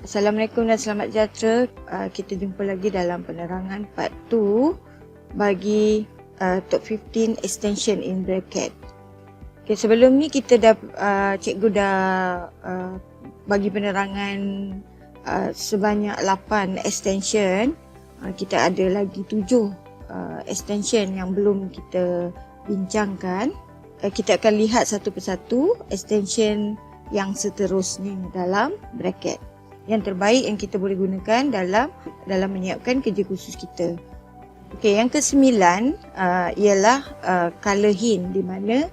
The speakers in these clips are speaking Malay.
Assalamualaikum dan selamat sejahtera. Kita jumpa lagi dalam penerangan part 2 bagi top 15 extension in bracket. Okay, sebelum ni kita dah cikgu dah bagi penerangan sebanyak 8 extension. Kita ada lagi 7 extension yang belum kita bincangkan. Kita akan lihat satu persatu extension yang seterusnya dalam bracket. Yang terbaik yang kita boleh gunakan dalam menyiapkan kerja khusus kita. Okey, yang ke-9 ialah color hint, di mana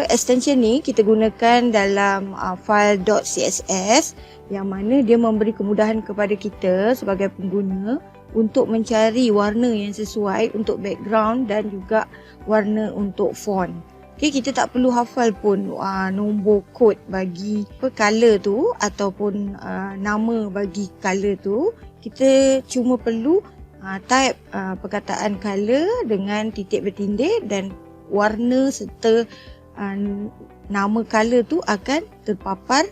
extension ni kita gunakan dalam file .css yang mana dia memberi kemudahan kepada kita sebagai pengguna untuk mencari warna yang sesuai untuk background dan juga warna untuk font. Okay, kita tak perlu hafal pun nombor kod bagi color tu ataupun nama bagi color tu. Kita cuma perlu type perkataan color dengan titik bertindih dan warna serta nama color tu akan terpapar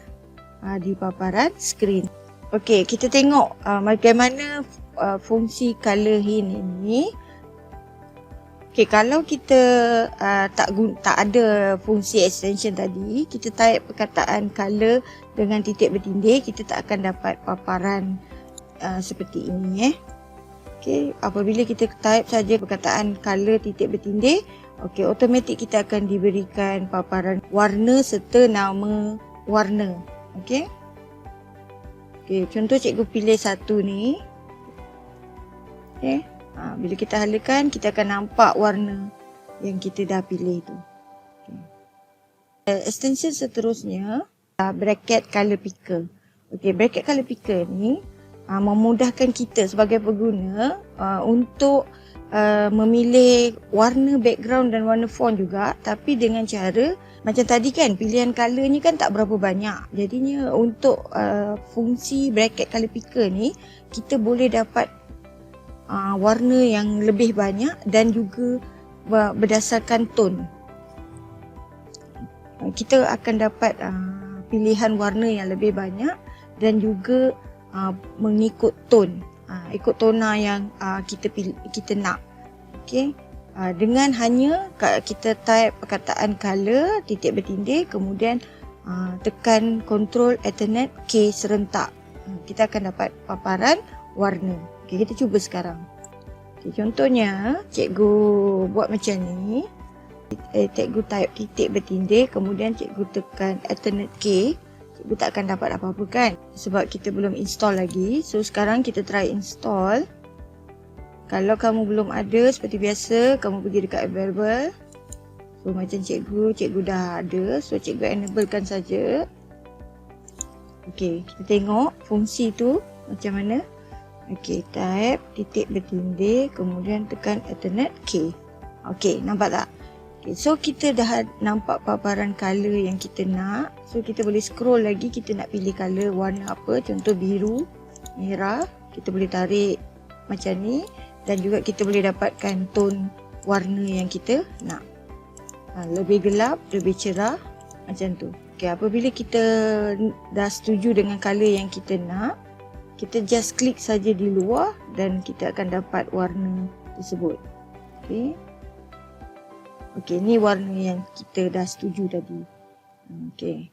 di paparan skrin. Okey, kita tengok bagaimana fungsi color hint ini. Okay, kalau kita tak ada fungsi extension tadi, kita type perkataan color dengan titik bertindih, kita tak akan dapat paparan seperti ini. Okay, apabila kita type saja perkataan color titik bertindih, okay, automatik kita akan diberikan paparan warna serta nama warna. Okay, contoh cikgu pilih satu ni. Okay. Bila kita halakan, kita akan nampak warna yang kita dah pilih tu. Okay. Extension seterusnya, bracket color picker. Okay, bracket color picker ni memudahkan kita sebagai pengguna untuk memilih warna background dan warna font juga, tapi dengan cara macam tadi kan, pilihan color ni kan tak berapa banyak. Jadinya untuk fungsi bracket color picker ni, kita boleh dapat warna yang lebih banyak dan juga berdasarkan tone. Kita akan dapat pilihan warna yang lebih banyak dan juga mengikut tone, ikut tona yang kita nak. Okay. Dengan hanya kita type perkataan color titik bertindih, kemudian tekan Ctrl Alternate K serentak, kita akan dapat paparan warna. Okay, kita cuba sekarang. Okay, contohnya, cikgu buat macam ni. Cikgu type titik bertindih, kemudian cikgu tekan Alternate K. Cikgu tak akan dapat apa-apa kan? Sebab kita belum install lagi. So, sekarang kita try install. Kalau kamu belum ada, seperti biasa, kamu pergi dekat available. So, macam cikgu dah ada. So, cikgu enablekan saja. Okay, kita tengok fungsi tu macam mana. Okey, type titik bertindih, kemudian tekan Alternate K. Okey, nampak tak? Okay, so kita dah nampak paparan color yang kita nak. So kita boleh scroll lagi, kita nak pilih color warna apa. Contoh biru, merah. Kita boleh tarik macam ni. Dan juga kita boleh dapatkan tone warna yang kita nak. Lebih gelap, lebih cerah, macam tu. Okey, apabila kita dah setuju dengan color yang kita nak, kita just klik saja di luar dan kita akan dapat warna tersebut. Okey. Okey, ni warna yang kita dah setuju tadi. Okey.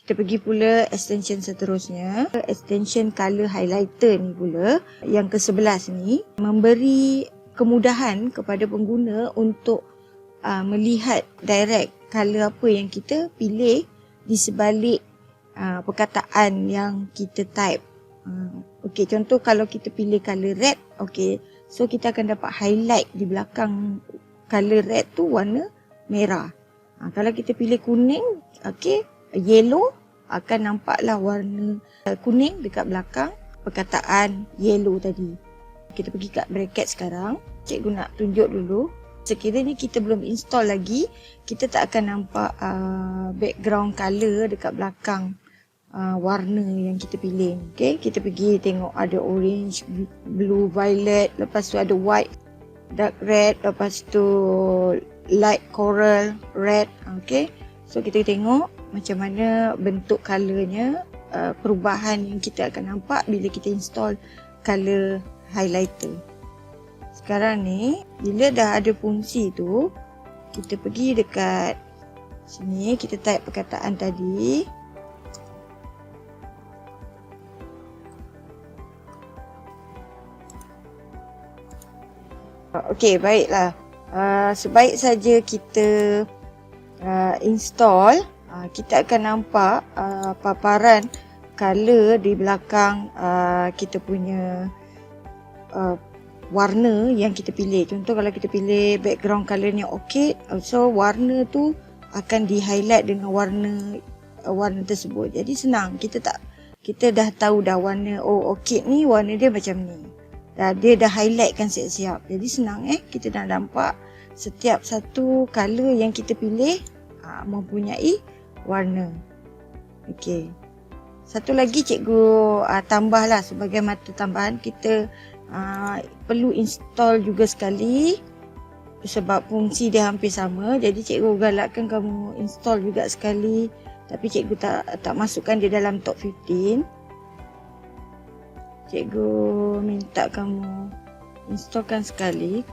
Kita pergi pula extension seterusnya. Extension color highlighter ni pula, yang ke-11 ni, memberi kemudahan kepada pengguna untuk melihat direct color apa yang kita pilih di sebalik perkataan yang kita type. Okey, contoh kalau kita pilih color red, okey, so kita akan dapat highlight di belakang color red tu warna merah. Kalau kita pilih kuning, okey, yellow, akan nampaklah warna kuning dekat belakang perkataan yellow tadi. Kita pergi kat bracket sekarang. Cikgu nak tunjuk dulu. Sekiranya kita belum install lagi, kita tak akan nampak background color dekat belakang warna yang kita pilih. Okay, kita pergi tengok ada orange, blue, violet, lepas tu ada white, dark red, lepas tu light coral, red. Okay, so kita tengok macam mana bentuk colornya perubahan yang kita akan nampak bila kita install color highlighter. Sekarang ni, bila dah ada fungsi tu, kita pergi dekat sini, kita type perkataan tadi. Okey, baiklah. Sebaik saja kita install, kita akan nampak paparan color di belakang kita punya warna yang kita pilih. Contoh kalau kita pilih background colornya orchid, so warna tu akan di highlight dengan warna tersebut. Jadi senang, kita dah tahu dah warna orchid ni warna dia macam ni. Dia dah highlightkan siap-siap. Jadi senang kita dah nampak setiap satu color yang kita pilih mempunyai warna. Okey. Satu lagi cikgu tambahlah sebagai mata tambahan, kita perlu install juga sekali sebab fungsi dia hampir sama. Jadi cikgu galakkan kamu install juga sekali, tapi cikgu tak masukkan dia dalam top 15. Cikgu minta kamu installkan sekali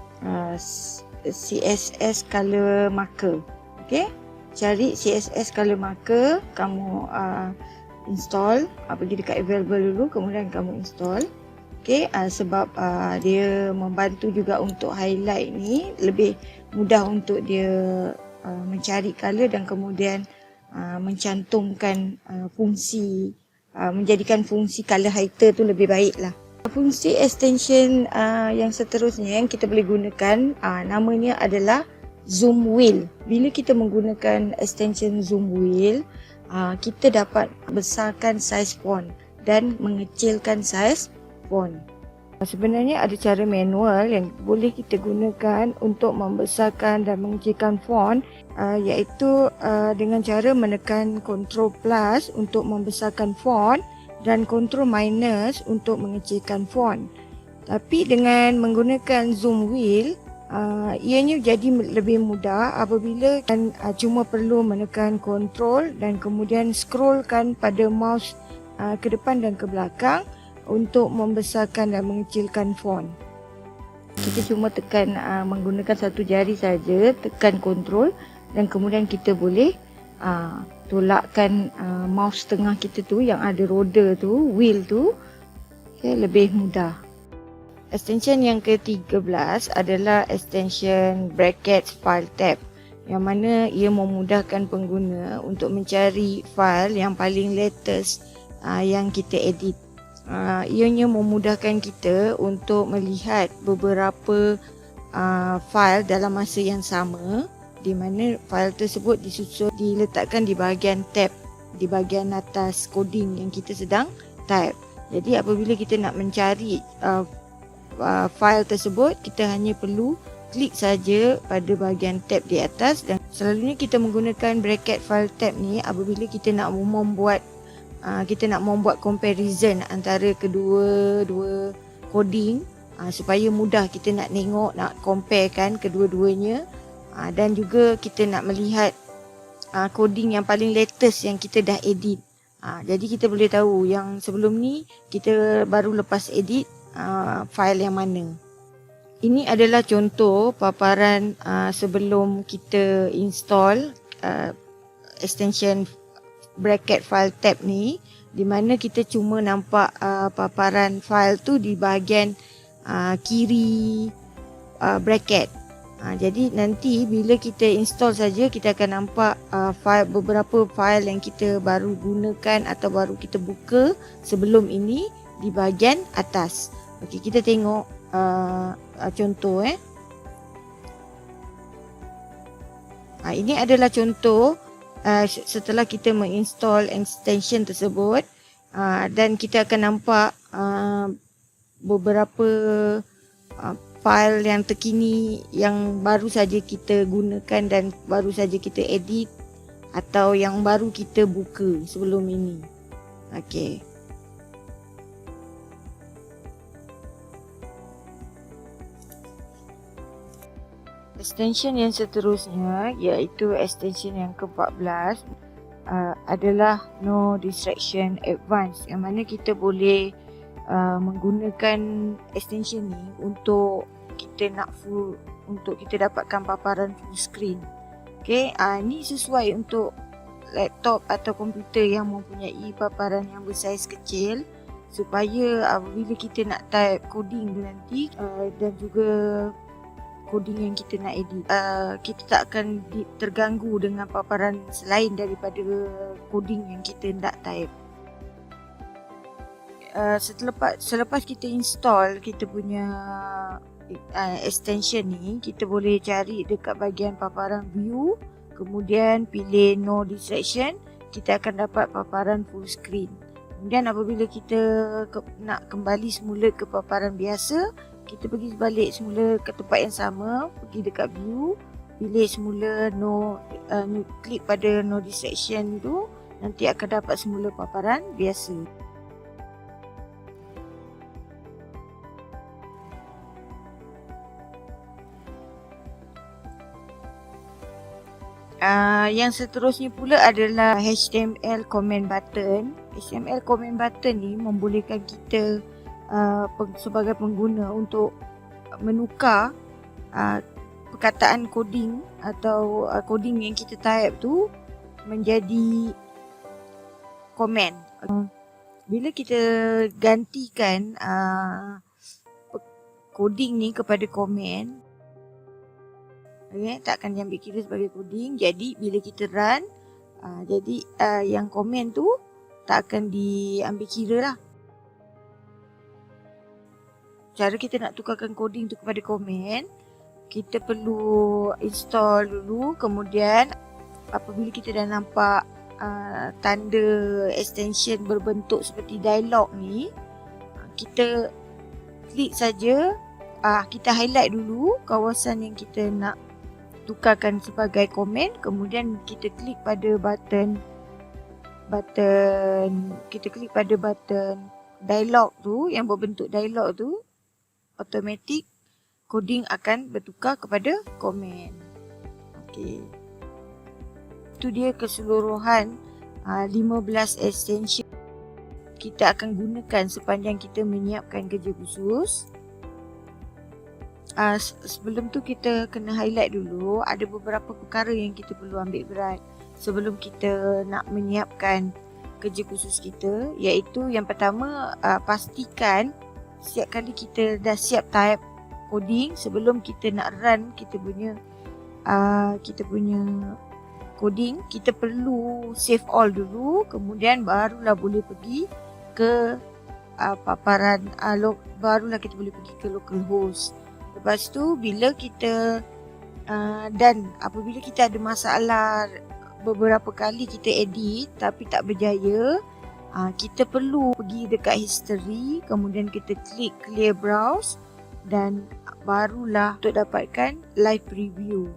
CSS color marker. Okey, cari CSS color marker, kamu install, pergi dekat available dulu, kemudian kamu install. Okey, sebab dia membantu juga untuk highlight ni, lebih mudah untuk dia mencari color dan kemudian mencantumkan fungsi, menjadikan fungsi color highlighter tu lebih baik lah. Fungsi extension yang seterusnya yang kita boleh gunakan, namanya adalah zoom wheel. Bila kita menggunakan extension zoom wheel, kita dapat besarkan saiz font dan mengecilkan saiz font. Sebenarnya ada cara manual yang boleh kita gunakan untuk membesarkan dan mengecilkan font, iaitu dengan cara menekan Ctrl plus untuk membesarkan font dan Ctrl minus untuk mengecilkan font. Tapi dengan menggunakan zoom wheel, ianya jadi lebih mudah apabila cuma perlu menekan Ctrl dan kemudian scrollkan pada mouse ke depan dan ke belakang untuk membesarkan dan mengecilkan font. Kita cuma tekan menggunakan satu jari saja, tekan Ctrl dan kemudian kita boleh tolakkan mouse tengah kita tu yang ada roda tu, wheel tu, lebih mudah. Extension yang ke-13 adalah extension brackets file tab, yang mana ia memudahkan pengguna untuk mencari file yang paling latest yang kita edit. Ianya memudahkan kita untuk melihat beberapa file dalam masa yang sama, di mana file tersebut diletakkan di bahagian tab, di bahagian atas coding yang kita sedang type. Jadi apabila kita nak mencari file tersebut, kita hanya perlu klik saja pada bahagian tab di atas, dan selalunya kita menggunakan bracket file tab ni apabila kita nak membuat comparison antara kedua coding, supaya mudah kita nak tengok, nak compare kan kedua-duanya, dan juga kita nak melihat coding yang paling latest yang kita dah edit. Jadi kita boleh tahu yang sebelum ni kita baru lepas edit file yang mana. Ini adalah contoh paparan sebelum kita install extension bracket file tab ni, di mana kita cuma nampak paparan file tu di bahagian kiri bracket. Jadi nanti bila kita install saja, kita akan nampak beberapa file yang kita baru gunakan atau baru kita buka sebelum ini di bahagian atas. Okey, kita tengok contoh. Ini adalah contoh setelah kita menginstall extension tersebut, dan kita akan nampak beberapa file yang terkini yang baru saja kita gunakan dan baru saja kita edit atau yang baru kita buka sebelum ini. Okey. Extension yang seterusnya iaitu extension yang ke-14. adalah No Distraction Advanced, yang mana kita boleh menggunakan extension ni untuk kita dapatkan paparan full screen. Okay, ni sesuai untuk laptop atau komputer yang mempunyai paparan yang bersaiz kecil, supaya apabila kita nak type coding tu nanti dan juga coding yang kita nak edit, kita tak akan terganggu dengan paparan selain daripada coding yang kita nak type. Selepas kita install kita punya extension ni, kita boleh cari dekat bahagian paparan view, kemudian pilih no distraction, kita akan dapat paparan full screen. Kemudian apabila kita nak kembali semula ke paparan biasa, kita pergi balik semula ke tempat yang sama, pergi dekat view, pilih semula klik pada no distraction tu, nanti akan dapat semula paparan biasa. Yang seterusnya pula adalah HTML comment button. HTML comment button ni membolehkan kita sebagai pengguna untuk menukar perkataan coding atau coding yang kita type tu menjadi komen. Bila kita gantikan coding ni kepada komen, tak akan diambil kira sebagai coding. Jadi bila kita run, yang komen tu tak akan diambil kira lah. Cara kita nak tukarkan coding tu kepada komen, kita perlu install dulu. Kemudian apabila kita dah nampak tanda extension berbentuk seperti dialog ni, kita klik saja. Kita highlight dulu kawasan yang kita nak tukarkan sebagai komen, kemudian kita klik pada button dialog tu yang berbentuk dialog tu, automatik coding akan bertukar kepada komen. Okey. Itu dia keseluruhan 15 extension kita akan gunakan sepanjang kita menyiapkan kerja khusus. Sebelum tu kita kena highlight dulu, ada beberapa perkara yang kita perlu ambil berat sebelum kita nak menyiapkan kerja khusus kita, iaitu yang pertama, pastikan setiap kali kita dah siap type coding, sebelum kita nak run kita punya coding, kita perlu save all dulu, kemudian barulah boleh pergi ke paparan barulah kita boleh pergi ke localhost. Lepas tu bila kita dan apabila kita ada masalah beberapa kali kita edit tapi tak berjaya, kita perlu pergi dekat history, kemudian kita klik clear browse dan barulah untuk dapatkan live preview.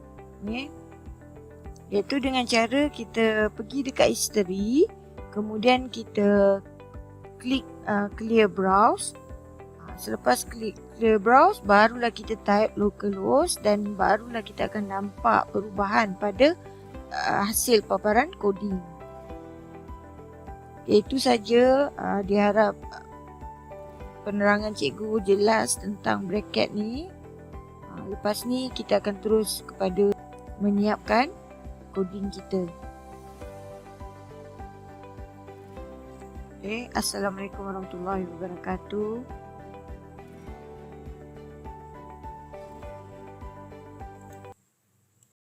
Okay. Iaitu dengan cara kita pergi dekat history, kemudian kita klik clear browse. Selepas klik clear browse, barulah kita type localhost dan barulah kita akan nampak perubahan pada hasil paparan coding. Itu saja, diharap penerangan cikgu jelas tentang bracket ni. Lepas ni kita akan terus kepada menyiapkan coding kita. Assalamualaikum warahmatullahi wabarakatuh.